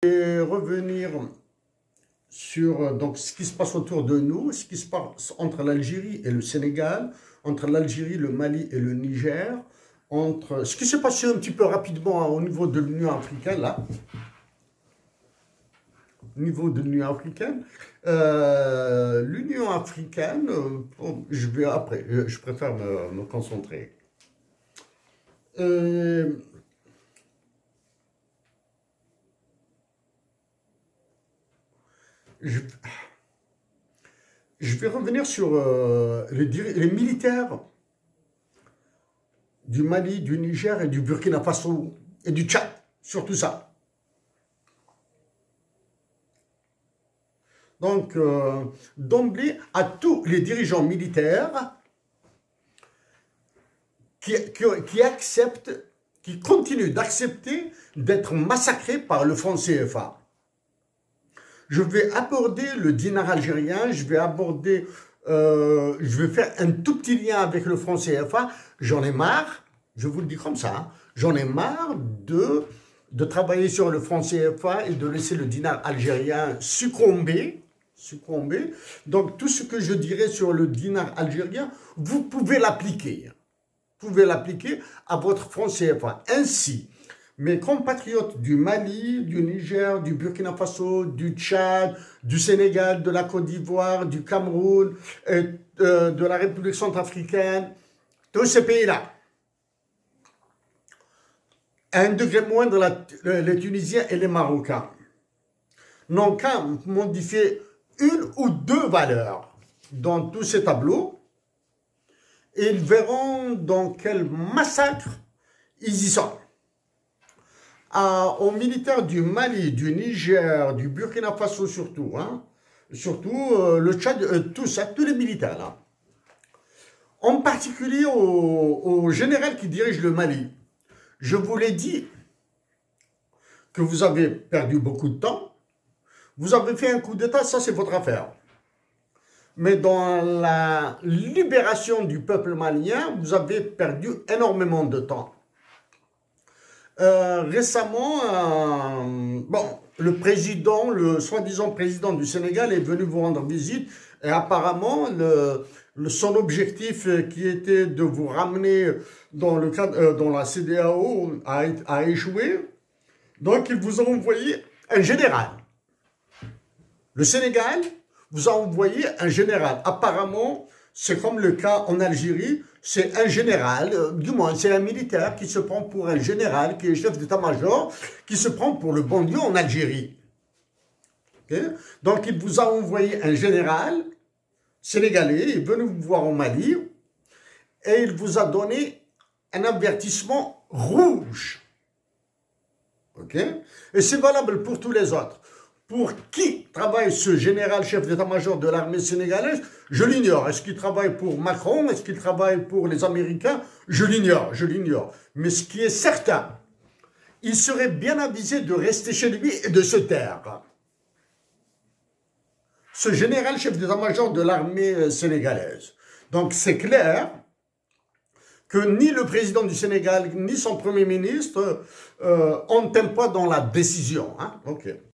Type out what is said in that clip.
Et revenir sur donc, ce qui se passe autour de nous, ce qui se passe entre l'Algérie et le Sénégal, entre l'Algérie, le Mali et le Niger, entre ce qui s'est passé un petit peu rapidement au niveau de l'Union africaine, là, au niveau de l'Union africaine. L'Union africaine, bon, je vais après, je préfère me concentrer. Je, je vais revenir sur les militaires du Mali, du Niger et du Burkina Faso et du Tchad, sur tout ça. Donc, d'emblée, à tous les dirigeants militaires qui acceptent, qui continuent d'accepter d'être massacrés par le franc CFA. Je vais aborder le dinar algérien, je vais faire un tout petit lien avec le franc CFA. J'en ai marre, je vous le dis comme ça, hein, j'en ai marre de travailler sur le franc CFA et de laisser le dinar algérien succomber. Donc tout ce que je dirais sur le dinar algérien, vous pouvez l'appliquer. Vous pouvez l'appliquer à votre franc CFA. Ainsi, mes compatriotes du Mali, du Niger, du Burkina Faso, du Tchad, du Sénégal, de la Côte d'Ivoire, du Cameroun, de la République centrafricaine, tous ces pays-là. À un degré moindre, les Tunisiens et les Marocains n'ont qu'à modifier une ou deux valeurs dans tous ces tableaux et ils verront dans quel massacre ils y sont. Aux militaires du Mali, du Niger, du Burkina Faso surtout, hein, surtout le Tchad, tous les militaires là. En particulier au général qui dirige le Mali. Je vous l'ai dit que vous avez perdu beaucoup de temps, vous avez fait un coup d'État, ça c'est votre affaire. Mais dans la libération du peuple malien, vous avez perdu énormément de temps. Récemment, bon, le président, le soi-disant président du Sénégal est venu vous rendre visite et apparemment son objectif qui était de vous ramener dans le cadre, dans la CEDEAO a échoué. Donc il vous a envoyé un général. Le Sénégal vous a envoyé un général. Apparemment, c'est comme le cas en Algérie, c'est un général, du moins c'est un militaire qui se prend pour un général, qui est chef d'état-major, qui se prend pour le bon Dieu en Algérie. Okay? Donc il vous a envoyé un général sénégalais, il est venu vous voir en Mali, et il vous a donné un avertissement rouge. Okay? Et c'est valable pour tous les autres. Pour qui travaille ce général chef d'état-major de l'armée sénégalaise? Je l'ignore. Est-ce qu'il travaille pour Macron? Est-ce qu'il travaille pour les Américains? Je l'ignore. Mais ce qui est certain, il serait bien avisé de rester chez lui et de se taire. Ce général chef d'état-major de l'armée sénégalaise. Donc c'est clair que ni le président du Sénégal, ni son premier ministre, on ne t'aime pas dans la décision. Hein? Ok.